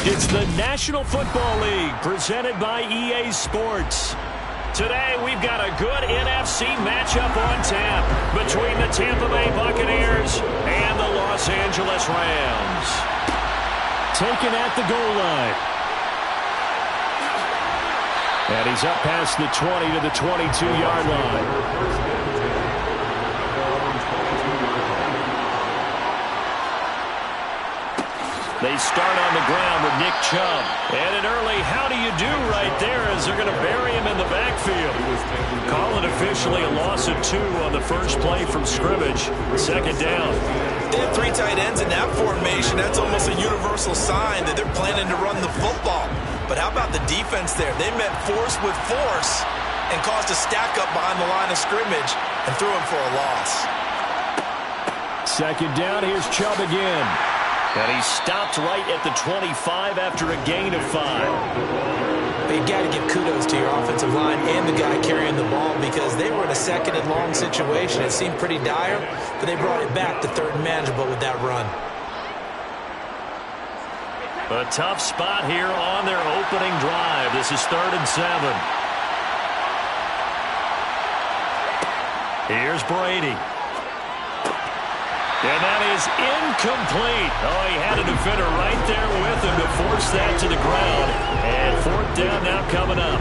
It's the National Football League presented by EA Sports. Today, we've got a good NFC matchup on tap between the Tampa Bay Buccaneers and the Los Angeles Rams. Taken at the goal line. And he's up past the 20 to the 22-yard line. They start on the ground with Nick Chubb. And an early how do you do right there as they're going to bury him in the backfield. Call it officially a loss of 2 on the first play from scrimmage. Second down. They have 3 tight ends in that formation. That's almost a universal sign that they're planning to run the football. But how about the defense there? They met force with force and caused a stack up behind the line of scrimmage and threw him for a loss. Second down, here's Chubb again. And he stopped right at the 25 after a gain of 5. But you got to give kudos to your offensive line and the guy carrying the ball because they were in a second and long situation. It seemed pretty dire, but they brought it back to third and manageable with that run. A tough spot here on their opening drive. This is 3rd and 7. Here's Brady. And that is incomplete. Oh, he had a defender right there with him to force that to the ground. And 4th down now coming up.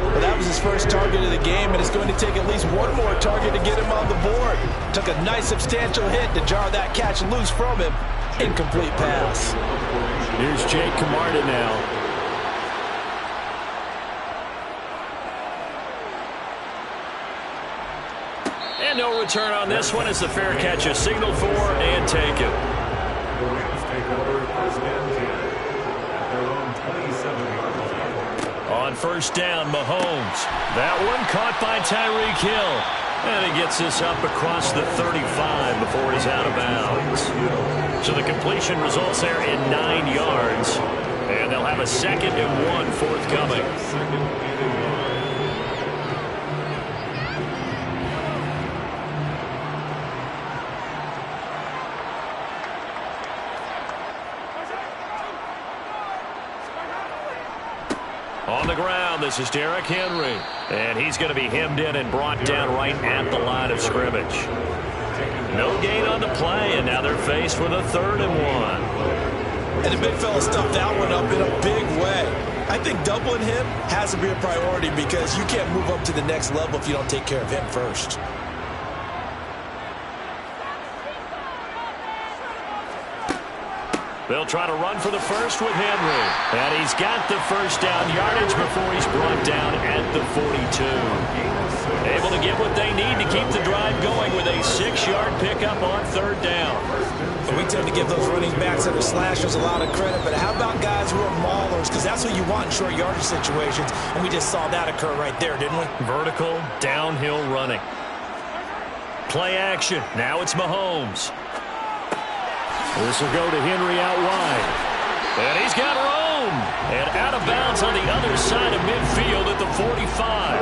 Well, that was his first target of the game, and it's going to take at least one more target to get him on the board. Took a nice substantial hit to jar that catch loose from him. Incomplete pass. Here's Jake Camarda now. And no return on this one. It's a fair catch, a signal for and take it. On first down, Mahomes. That one caught by Tyreek Hill. And he gets this up across the 35 before he's out of bounds. So the completion results there in 9 yards. And they'll have a 2nd and 1 forthcoming. On the ground, this is Derrick Henry. And he's going to be hemmed in and brought down right at the line of scrimmage. No gain on the play, and now they're faced with a 3rd and 1. And the big fella stuffed that one up in a big way. I think doubling him has to be a priority because you can't move up to the next level if you don't take care of him first. They'll try to run for the first with Henry. And he's got the first down yardage before he's brought down at the 42. Able to get what they need to keep the drive going with a 6-yard pickup on 3rd down. But we tend to give those running backs that are slashers a lot of credit. But how about guys who are maulers? Because that's what you want in short yardage situations. And we just saw that occur right there, didn't we? Vertical, downhill running. Play action. Now it's Mahomes. This will go to Henry out wide. And he's got room. And out of bounds on the other side of midfield at the 45.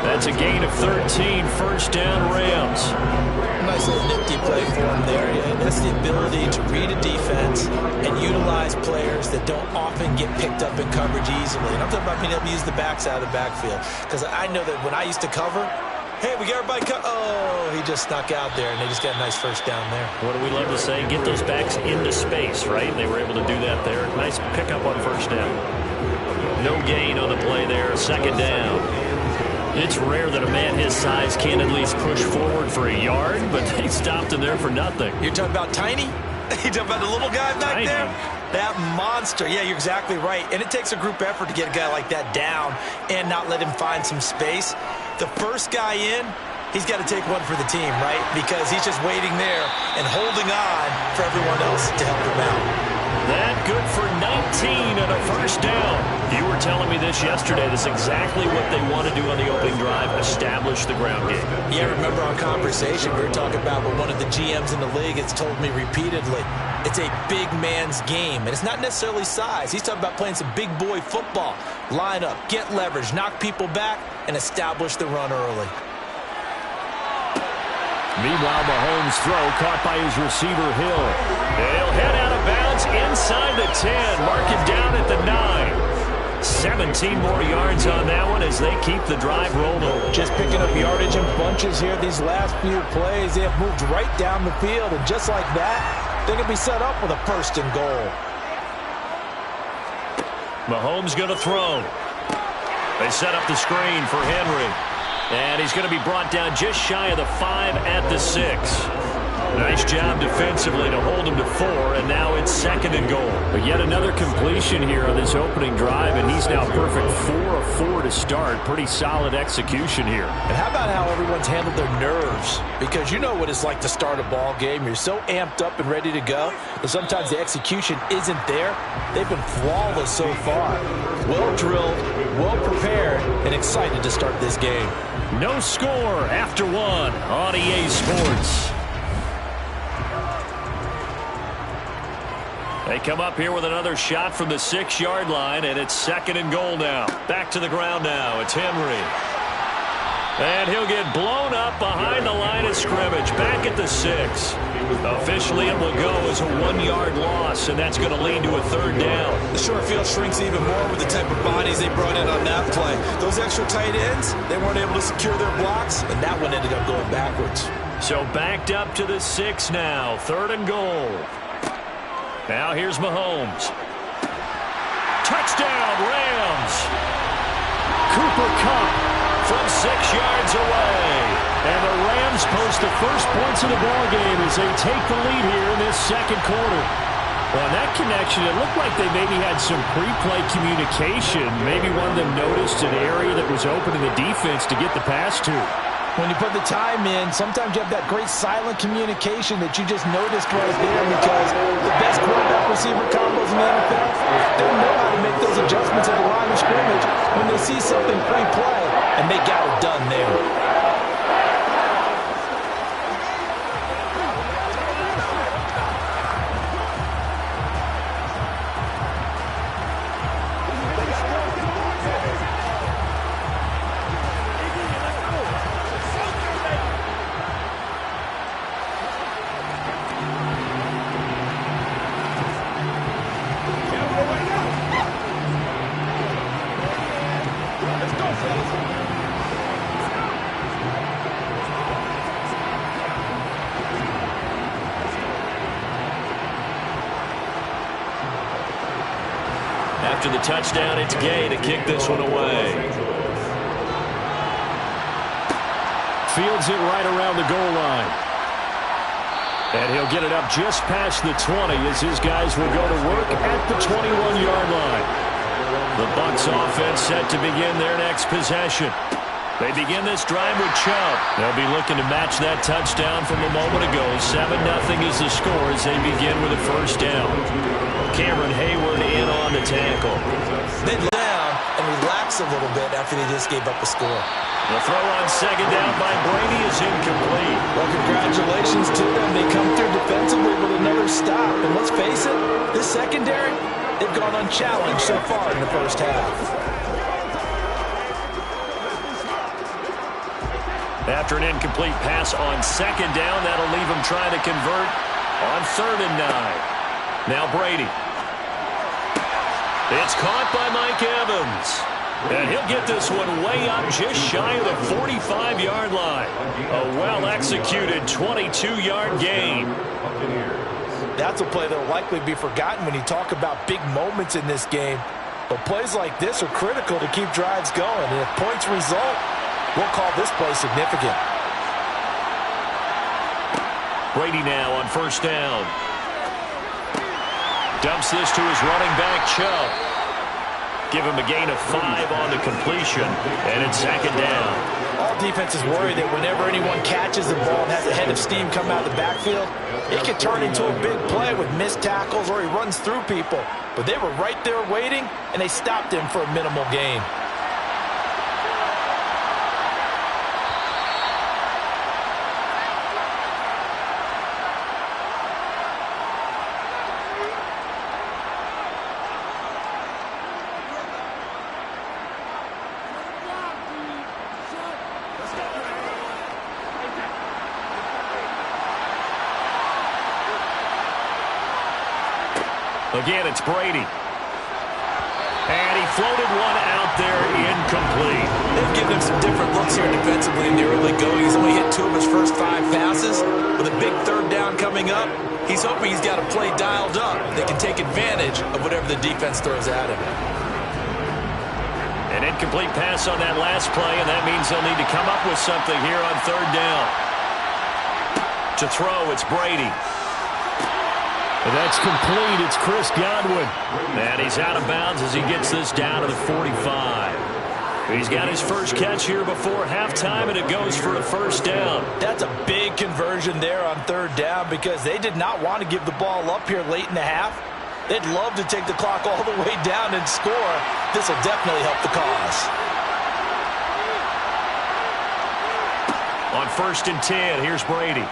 That's a gain of 13, first down Rams. Nice little nifty play for him there. Yeah, that's the ability to read a defense and utilize players that don't often get picked up in coverage easily. And I'm talking about being able to use the backs out of the backfield. Because I know that when I used to cover, hey, we got everybody oh, he just snuck out there, and they just got a nice first down there. What do we love to say? Get those backs into space, right? And they were able to do that there. Nice pickup on first down. No gain on the play there. 2nd down. It's rare that a man his size can at least push forward for a yard, but they stopped him there for nothing. You're talking about tiny? You're talking about the little guy back Tiny. there? That monster. Yeah, you're exactly right. And it takes a group effort to get a guy like that down and not let him find some space. The first guy in, he's got to take one for the team, right? Because he's just waiting there and holding on for everyone else to help him out. That good for 19 and a first down. You were telling me this yesterday. That's exactly what they want to do on the opening drive, establish the ground game. Yeah, remember our conversation we were talking about what one of the GMs in the league has told me repeatedly. It's a big man's game, and it's not necessarily size. He's talking about playing some big boy football. Line up, get leverage, knock people back, and establish the run early. Meanwhile, Mahomes' throw caught by his receiver, Hill. He'll head out of bounds inside the 10. Mark him down at 17 more yards on that one as they keep the drive rolling. Just picking up yardage in bunches here these last few plays. They have moved right down the field, and just like that, they're going to be set up with a 1st and goal. Mahomes going to throw. They set up the screen for Henry. And he's going to be brought down just shy of the 5 at the 6. Nice job defensively to hold him to 4, and now it's 2nd and goal. But yet another completion here on this opening drive, and he's now perfect 4 of 4 to start. Pretty solid execution here. And how about how everyone's handled their nerves? Because you know what it's like to start a ball game. You're so amped up and ready to go, and sometimes the execution isn't there. They've been flawless so far. Well drilled, well prepared, and excited to start this game. No score after 1 on EA Sports. They come up here with another shot from the 6-yard line, and it's 2nd and goal now. Back to the ground now. It's Henry. And he'll get blown up behind the line of scrimmage. Back at the 6. Officially, it will go as a 1-yard loss, and that's going to lead to a 3rd down. The short field shrinks even more with the type of bodies they brought in on that play. Those extra tight ends, they weren't able to secure their blocks, and that one ended up going backwards. So backed up to the 6 now. 3rd and goal. Now here's Mahomes. Touchdown, Rams. Cooper Kupp from 6 yards away. And the Rams post the first points of the ballgame as they take the lead here in this 2nd quarter. Well, that connection, it looked like they maybe had some pre-play communication. Maybe one of them noticed an area that was open in the defense to get the pass to. When you put the time in, sometimes you have that great silent communication that you just noticed right there, because the best quarterback-receiver combos in the NFL, they know how to make those adjustments at the line of scrimmage when they see something pre-play, and they got it done there. After the touchdown, it's Gay to kick this one away. Fields it right around the goal line. And he'll get it up just past the 20 as his guys will go to work at the 21-yard line. The Bucs offense set to begin their next possession. They begin this drive with Chubb. They'll be looking to match that touchdown from a moment ago. 7-0 is the score as they begin with a 1st down. Cameron Hayward in on the tackle. They lay down and relax a little bit after they just gave up a score. The throw on 2nd down by Brady is incomplete. Well, congratulations to them. They come through defensively with another stop. And let's face it, this secondary, they've gone unchallenged so far in the 1st half. After an incomplete pass on 2nd down, that'll leave him trying to convert on 3rd and 9. Now Brady. It's caught by Mike Evans. And he'll get this one way up just shy of the 45-yard line. A well-executed 22-yard gain. That's a play that will likely be forgotten when you talk about big moments in this game. But plays like this are critical to keep drives going. And if points result, we'll call this play significant. Brady now on 1st down. Dumps this to his running back, Chubb. Give him a gain of 5 on the completion, and it's 2nd down. All defenses worry that whenever anyone catches the ball and has a head of steam come out of the backfield, it can turn into a big play with missed tackles or he runs through people. But they were right there waiting, and they stopped him for a minimal gain. Again, it's Brady. And he floated one out there incomplete. They've given him some different looks here defensively in the early going. He's only hit 2 of his first 5 passes. With a big third down coming up, he's hoping he's got a play dialed up. They can take advantage of whatever the defense throws at him. An incomplete pass on that last play, and that means they'll need to come up with something here on third down. To throw, it's Brady. That's complete. It's Chris Godwin. And he's out of bounds as he gets this down to the 45. He's got his first catch here before halftime, and it goes for a first down. That's a big conversion there on third down because they did not want to give the ball up here late in the half. They'd love to take the clock all the way down and score. This will definitely help the cause. On 1st and 10, here's Brady.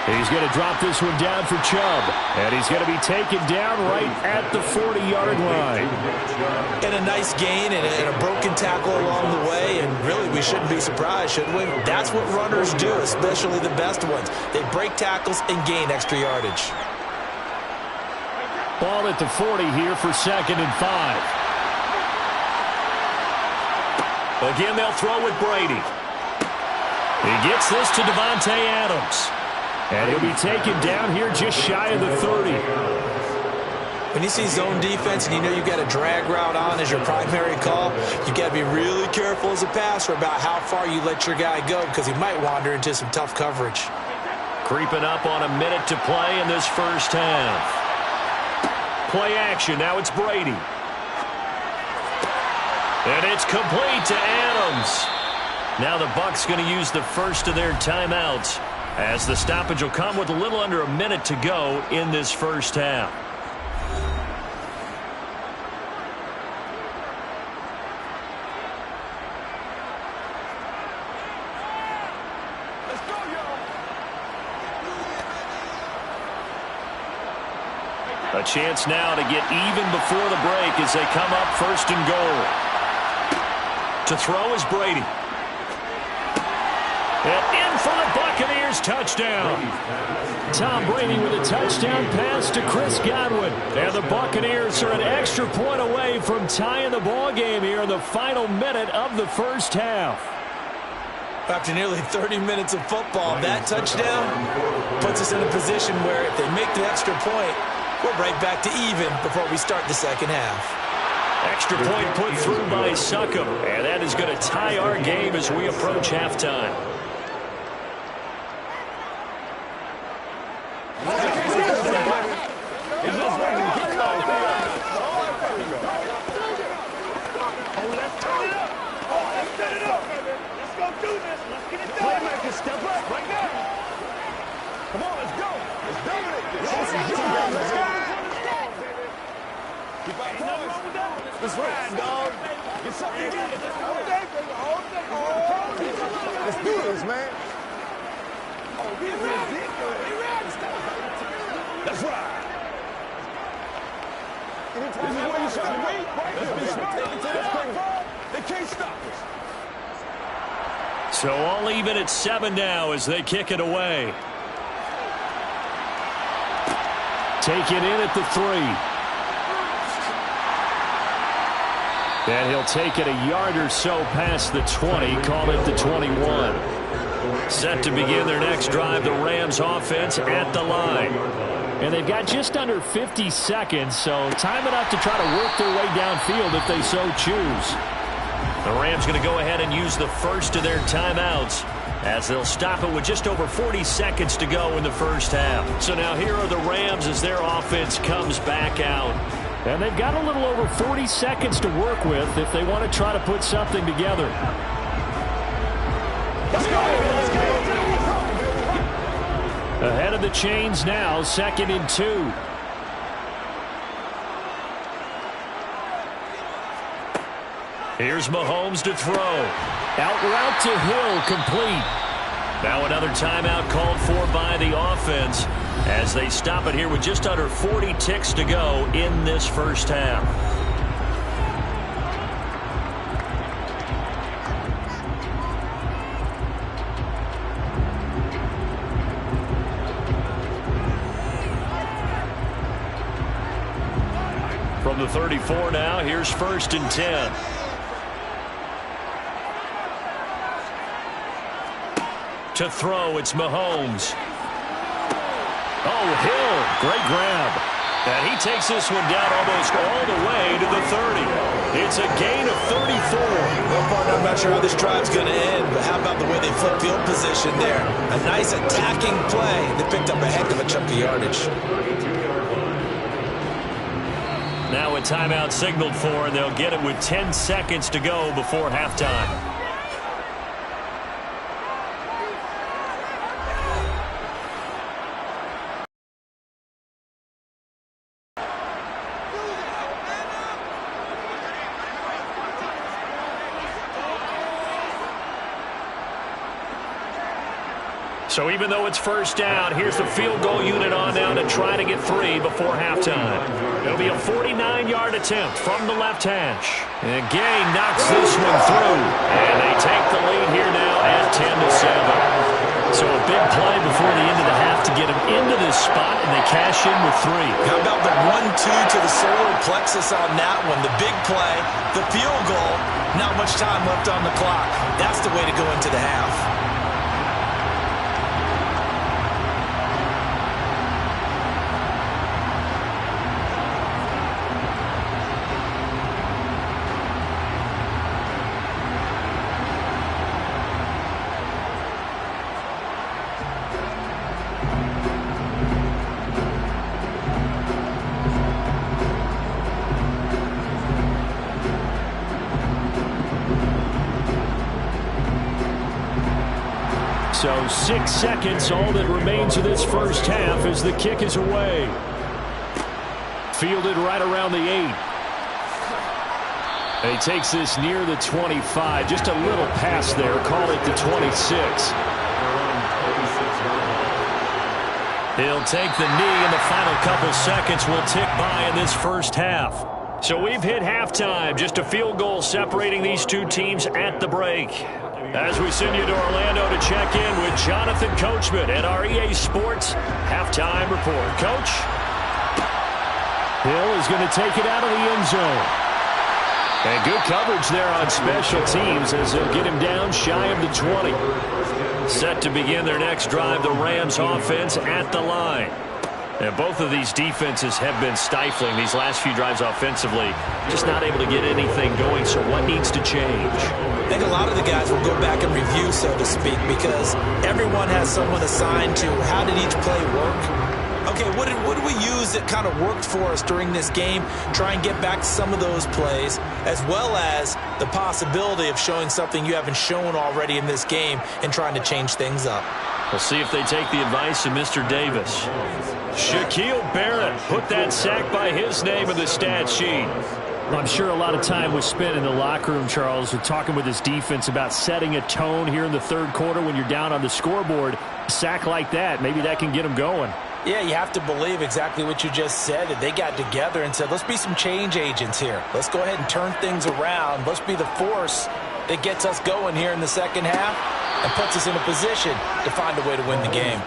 He's going to drop this one down for Chubb. And he's going to be taken down right at the 40-yard line. And a nice gain and a broken tackle along the way. And really, we shouldn't be surprised, should we? That's what runners do, especially the best ones. They break tackles and gain extra yardage. Ball at the 40 here for 2nd and 5. Again, they'll throw with Brady. He gets this to Davante Adams. And he'll be taken down here just shy of the 30. When you see zone defense and you know you've got a drag route on as your primary call, you got to be really careful as a passer about how far you let your guy go because he might wander into some tough coverage. Creeping up on a minute to play in this first half. Play action. Now it's Brady. And it's complete to Adams. Now the Bucs going to use the first of their timeouts, as the stoppage will come with a little under a minute to go in this first half. Let's go, y'all. A chance now to get even before the break as they come up 1st and goal. To throw is Brady. And in for the Buccaneers, touchdown. Tom Brady with a touchdown pass to Chris Godwin. And the Buccaneers are an extra point away from tying the ball game here in the final minute of the first half. After nearly 30 minutes of football, that touchdown puts us in a position where if they make the extra point, we're right back to even before we start the second half. Extra point put through by Succop. And that is going to tie our game as we approach halftime. Let's ride, dog. Get something. Let's do this, man. Oh, we ridiculous. Let's ride. This is where you start to wait. Let's be smart. They can't stop us. So all even at 7 now as they kick it away. Taken in at the 3. And he'll take it a yard or so past the 20, call it the 21. Set to begin their next drive, the Rams offense at the line. And they've got just under 50 seconds, so time enough to try to work their way downfield if they so choose. The Rams going to go ahead and use the first of their timeouts as they'll stop it with just over 40 seconds to go in the first half. So now here are the Rams as their offense comes back out. And they've got a little over 40 seconds to work with if they want to try to put something together. Ahead of the chains now, 2nd and 2. Here's Mahomes to throw. Out route to Hill, complete. Now another timeout called for by the offense as they stop it here with just under 40 ticks to go in this first half. From from the 34 now. Here's 1st and 10. To throw, it's Mahomes. Oh, Hill, great grab. And he takes this one down almost all the way to the 30. It's a gain of 34. Well, partner, I'm not sure how this drive's going to end, but how about the way they flip field position there? A nice attacking play. They picked up a heck of a chunk of yardage. Now a timeout signaled for, and they'll get it with 10 seconds to go before halftime. So even though it's 1st down, here's the field goal unit on now to try to get 3 before halftime. It'll be a 49-yard attempt from the left hash. And Gay knocks this one through. And they take the lead here now at 10-7. So a big play before the end of the half to get them into this spot, and they cash in with 3. How about the 1-2 to the solar plexus on that one? The big play, the field goal, not much time left on the clock. That's the way to go into the half. So 6 seconds, all that remains of this first half as the kick is away. Fielded right around the 8. And he takes this near the 25. Just a little pass there. Call it the 26. He'll take the knee, and the final couple seconds will tick by in this first half. So we've hit halftime. Just a field goal separating these two teams at the break. As we send you to Orlando to check in with Jonathan Coachman at our EA Sports Halftime Report. Coach? Hill is going to take it out of the end zone. And good coverage there on special teams as they'll get him down shy of the 20. Set to begin their next drive, the Rams offense at the line. And both of these defenses have been stifling these last few drives offensively. Just not able to get anything going, so what needs to change? I think a lot of the guys will go back and review, so to speak, because everyone has someone assigned to how did each play work. Okay, what did we use that kind of worked for us during this game? Try and get back to some of those plays, as well as the possibility of showing something you haven't shown already in this game and trying to change things up. We'll see if they take the advice of Mr. Davis. Shaquille Barrett put that sack by his name in the stat sheet. I'm sure a lot of time was spent in the locker room, Charles, with talking with his defense about setting a tone here in the third quarter when you're down on the scoreboard. A sack like that, maybe that can get them going. Yeah, you have to believe exactly what you just said, that they got together and said, let's be some change agents here. Let's go ahead and turn things around. Let's be the force that gets us going here in the second half and puts us in a position to find a way to win the game.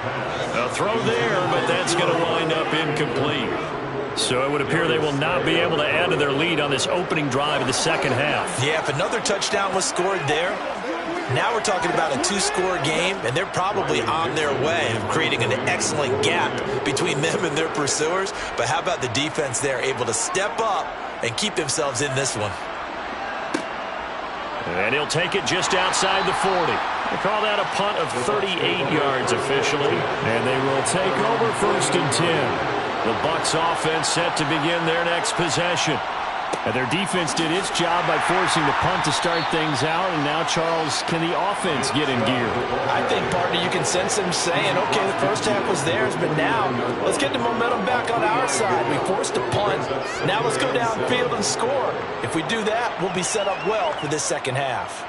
A throw there, but that's going to wind up incomplete. So it would appear they will not be able to add to their lead on this opening drive of the second half. Yeah, if another touchdown was scored there, now we're talking about a two-score game, and they're probably on their way of creating an excellent gap between them and their pursuers. But how about the defense there, able to step up and keep themselves in this one? And he'll take it just outside the 40. They call that a punt of 38 yards officially. And they will take over 1st and 10. The Bucs offense set to begin their next possession. And their defense did its job by forcing the punt to start things out. And now, Charles, can the offense get in gear? I think, partner, you can sense them saying, okay, the first half was theirs, but now let's get the momentum back on our side. We forced a punt. Now let's go downfield and score. If we do that, we'll be set up well for this second half.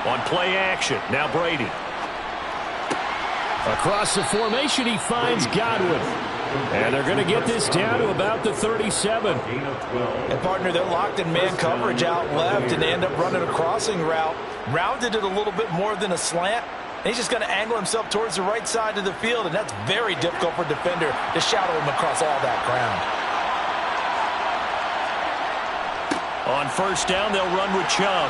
On play action, now Brady. Across the formation, he finds Godwin. And they're going to get this down to about the 37. And, partner, they're locked in man coverage out left, and they end up running a crossing route. rounded it a little bit more than a slant. And he's just going to angle himself towards the right side of the field, and that's very difficult for a defender to shadow him across all that ground. On first down, they'll run with Chubb.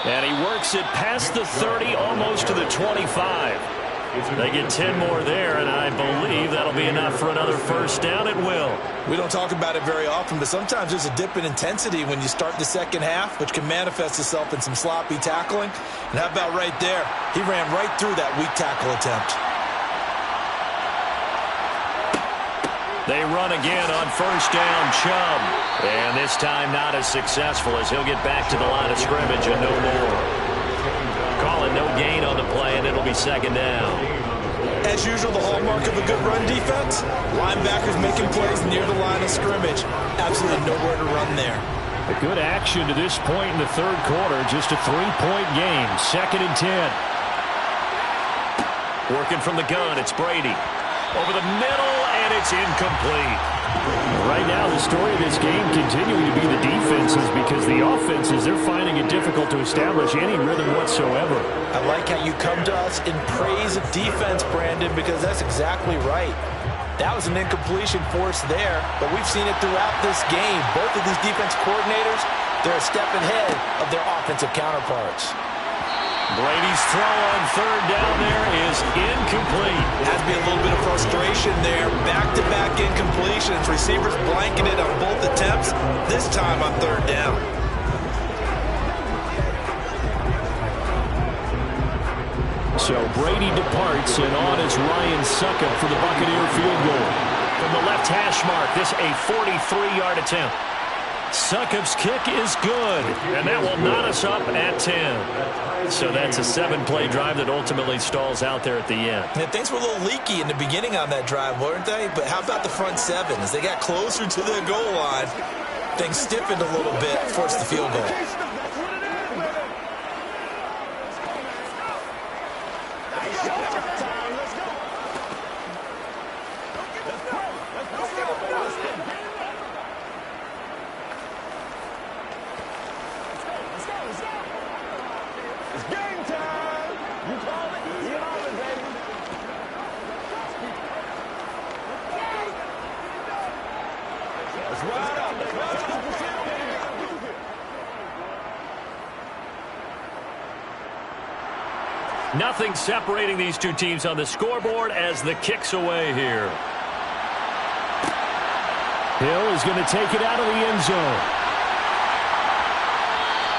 And he works it past the 30, almost to the 25. They get 10 more there, and I believe that'll be enough for another first down. It will. We don't talk about it very often, but sometimes there's a dip in intensity when you start the second half, which can manifest itself in some sloppy tackling. And how about right there? He ran right through that weak tackle attempt. They run again on first down, Chubb. And this time not as successful as he'll get back to the line of scrimmage and no more. Calling no gain on the play, and it'll be second down. As usual, the hallmark of a good run defense, linebackers making plays near the line of scrimmage. Absolutely nowhere to run there. A good action to this point in the third quarter. Just a 3-point game. 2nd and 10. Working from the gun, it's Brady. Over the middle, and it's incomplete. Right now, the story of this game continuing to be the defenses, because the offenses, they're finding it difficult to establish any rhythm whatsoever. I like how you come to us in praise of defense, Brandon, because that's exactly right. That was an incompletion forced there, but we've seen it throughout this game. Both of these defense coordinators, they're a step ahead of their offensive counterparts. Brady's throw on third down there is incomplete. Has to be a little bit of frustration there. Back-to-back incompletions. Receivers blanking it on both attempts, this time on third down. So Brady departs, and on is Ryan Succop for the Buccaneer field goal. From the left hash mark, this a 43-yard attempt. Succop's kick is good, and that will knot us up at 10. So that's a 7-play drive that ultimately stalls out there at the end. Yeah, things were a little leaky in the beginning on that drive, weren't they? But how about the front seven? As they got closer to the goal line, things stiffened a little bit, forced the field goal. Nothing separating these two teams on the scoreboard as the kick's away here. Hill is going to take it out of the end zone.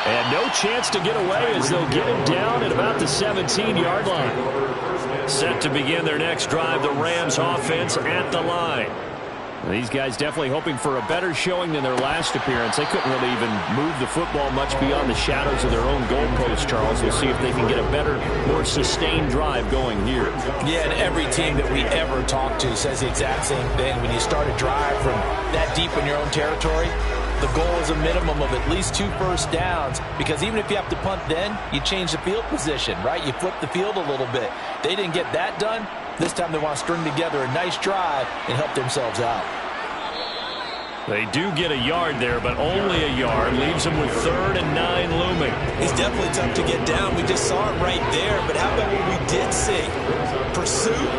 And no chance to get away as they'll get him down at about the 17-yard line. Set to begin their next drive, the Rams offense at the line. These guys definitely hoping for a better showing than their last appearance. They couldn't really even move the football much beyond the shadows of their own goalpost, Charles. We'll see if they can get a better, more sustained drive going here. Yeah, and every team that we ever talk to says the exact same thing. When you start a drive from that deep in your own territory, the goal is a minimum of at least 2 first downs, because even if you have to punt then, you change the field position, right? You flip the field a little bit. They didn't get that done. This time they want to string together a nice drive and help themselves out. They do get a yard there, but only a yard. Leaves them with 3rd and 9 looming. He's definitely tough to get down. We just saw it right there. But how about what we did see? Pursuit,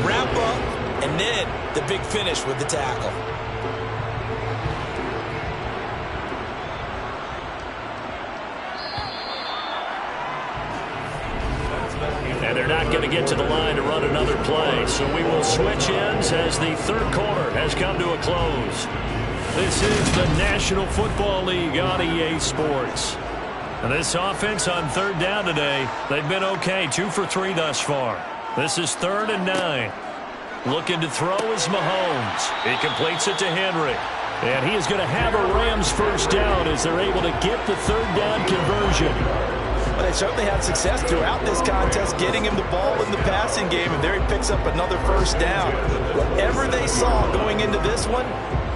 wrap up, and then the big finish with the tackle. And they're not going to get to the line to run another play. So we will switch ends as the third quarter has come to a close. This is the National Football League on EA Sports. And this offense on third down today, they've been okay. 2 for 3 thus far. This is 3rd and 9. Looking to throw is Mahomes. He completes it to Henry. And he is going to have a Rams first down as they're able to get the third down conversion. Well, they certainly had success throughout this contest, getting him the ball in the passing game, and there he picks up another first down. Whatever they saw going into this one,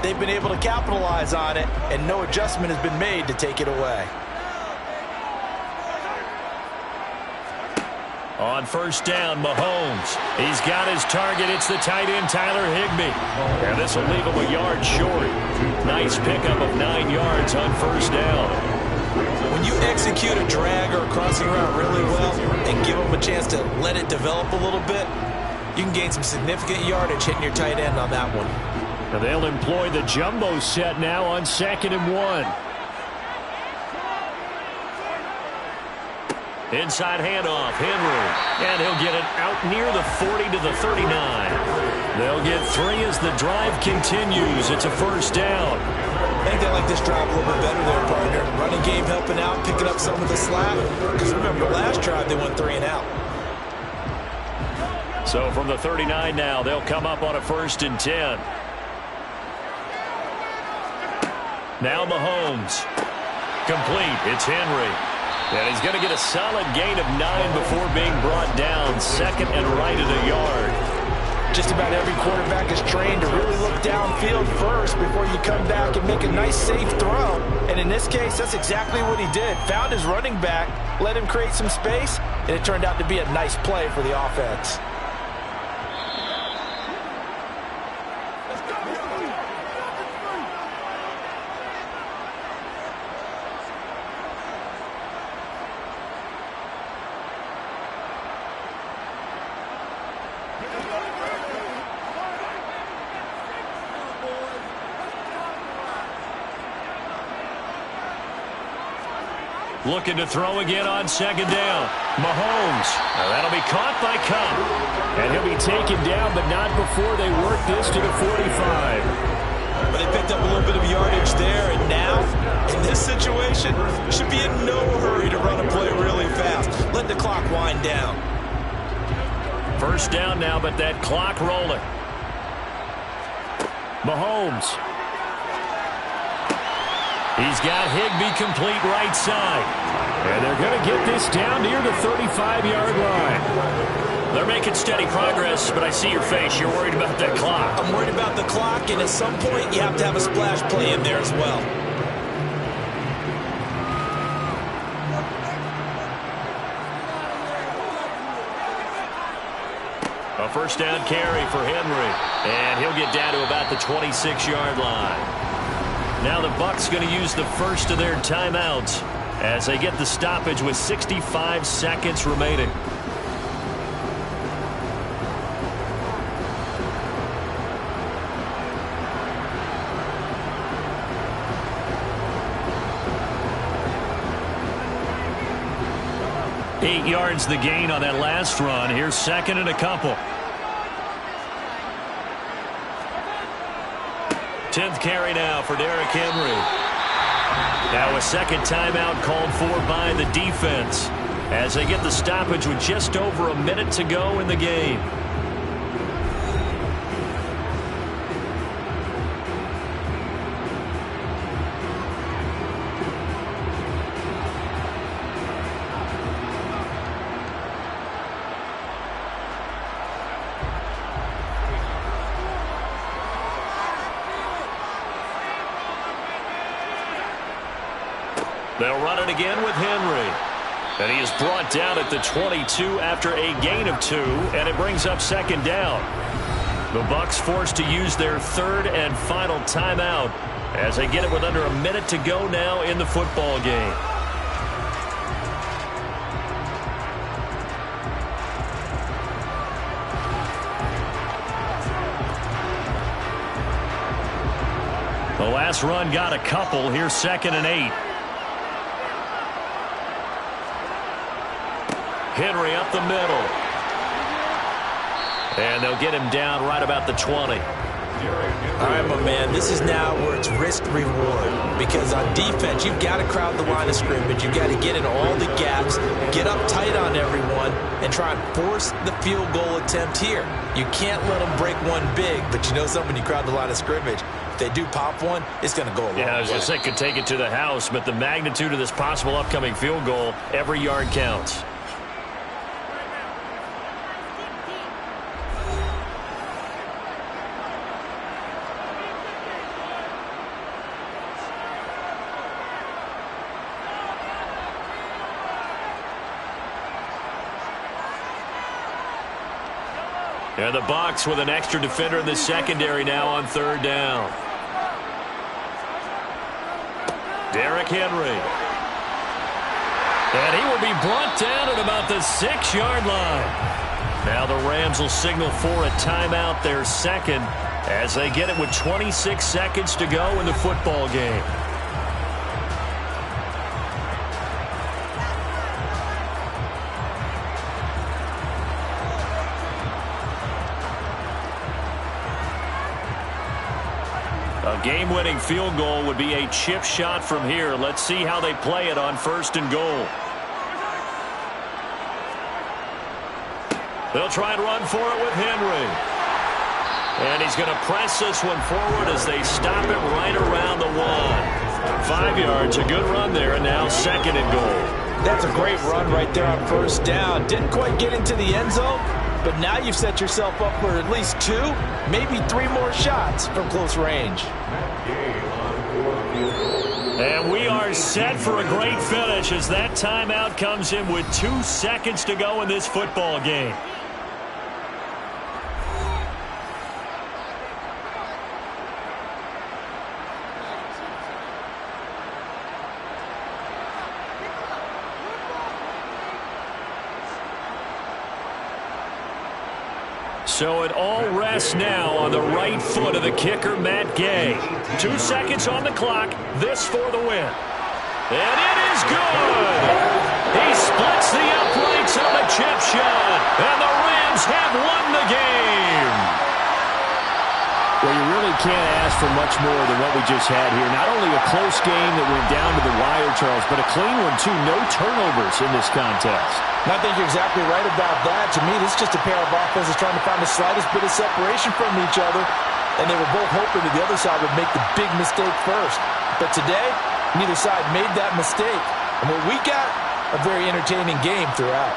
they've been able to capitalize on it, and no adjustment has been made to take it away. On first down, Mahomes. He's got his target. It's the tight end, Tyler Higbee. And this will leave him a yard short. Nice pickup of 9 yards on first down. When you execute bouncing around really well and give them a chance to let it develop a little bit, you can gain some significant yardage hitting your tight end on that one. Now they'll employ the jumbo set now on 2nd and 1. Inside handoff, Henry. And he'll get it out near the 40 to the 39. They'll get 3 as the drive continues. It's a first down. I think they like this drive a little bit better there, partner. Running game helping out, picking up some of the slack. Because remember, last drive they went 3 and out. So from the 39 now, they'll come up on a 1st and 10. Now Mahomes. Complete. It's Henry. And he's going to get a solid gain of 9 before being brought down. 2nd and right at a yard. Just about every quarterback is trained to really look downfield first before you come back and make a nice, safe throw. And in this case, that's exactly what he did. Found his running back, let him create some space, and it turned out to be a nice play for the offense. Looking to throw again on 2nd down. Mahomes. Now that'll be caught by Kupp. And he'll be taken down, but not before they work this to the 45. But they picked up a little bit of yardage there, and now, in this situation, should be in no hurry to run a play really fast. Let the clock wind down. First down now, but that clock rolling. Mahomes. He's got Higbee complete right side. And they're going to get this down near the 35-yard line. They're making steady progress, but I see your face. You're worried about that clock. I'm worried about the clock, and at some point, you have to have a splash play in there as well. A first down carry for Henry. And he'll get down to about the 26-yard line. Now the Bucs going to use the first of their timeouts as they get the stoppage with 65 seconds remaining. Eight yards the gain on that last run. Here's 2nd and a couple. 10th carry now for Derrick Henry. Now a second timeout called for by the defense as they get the stoppage with just over a minute to go in the game. They'll run it again with Henry. And he is brought down at the 22 after a gain of 2, and it brings up 2nd down. The Bucs forced to use their 3rd and final timeout as they get it with under a minute to go now in the football game. The last run got a couple. Here's 2nd and 8. Henry up the middle. And they'll get him down right about the 20. All right, my man, this is now where it's risk-reward. Because on defense, you've got to crowd the line of scrimmage. You've got to get in all the gaps, get up tight on everyone, and try and force the field goal attempt here. You can't let them break one big, but you know something, when you crowd the line of scrimmage, if they do pop one, it's going to go a long way. Yeah, I was going to say could take it to the house, but the magnitude of this possible upcoming field goal, every yard counts. And the Bucs with an extra defender in the secondary now on 3rd down. Derrick Henry. And he will be brought down at about the 6-yard line. Now the Rams will signal for a timeout, their second, as they get it with 26 seconds to go in the football game. A game-winning field goal would be a chip shot from here. Let's see how they play it on 1st and goal. They'll try and run for it with Henry. And he's going to press this one forward as they stop it right around the 1. 5 yards, a good run there, and now 2nd and goal. That's a great run right there on 1st down. Didn't quite get into the end zone, but now you've set yourself up for at least 2, maybe 3 more shots from close range. And we are set for a great finish as that timeout comes in with 2 seconds to go in this football game. So it all rests now on the right foot of the kicker, Matt Gay. 2 seconds on the clock. This for the win. And it is good. He splits the uprights on the chip shot. And the Rams have won the game. Well, you really can't ask for much more than what we just had here. Not only a close game that went down to the wire, Charles, but a clean one, too. No turnovers in this contest. I think you're exactly right about that. To me, this is just a pair of offenses trying to find the slightest bit of separation from each other, and they were both hoping that the other side would make the big mistake first. But today, neither side made that mistake. And what we got, a very entertaining game throughout.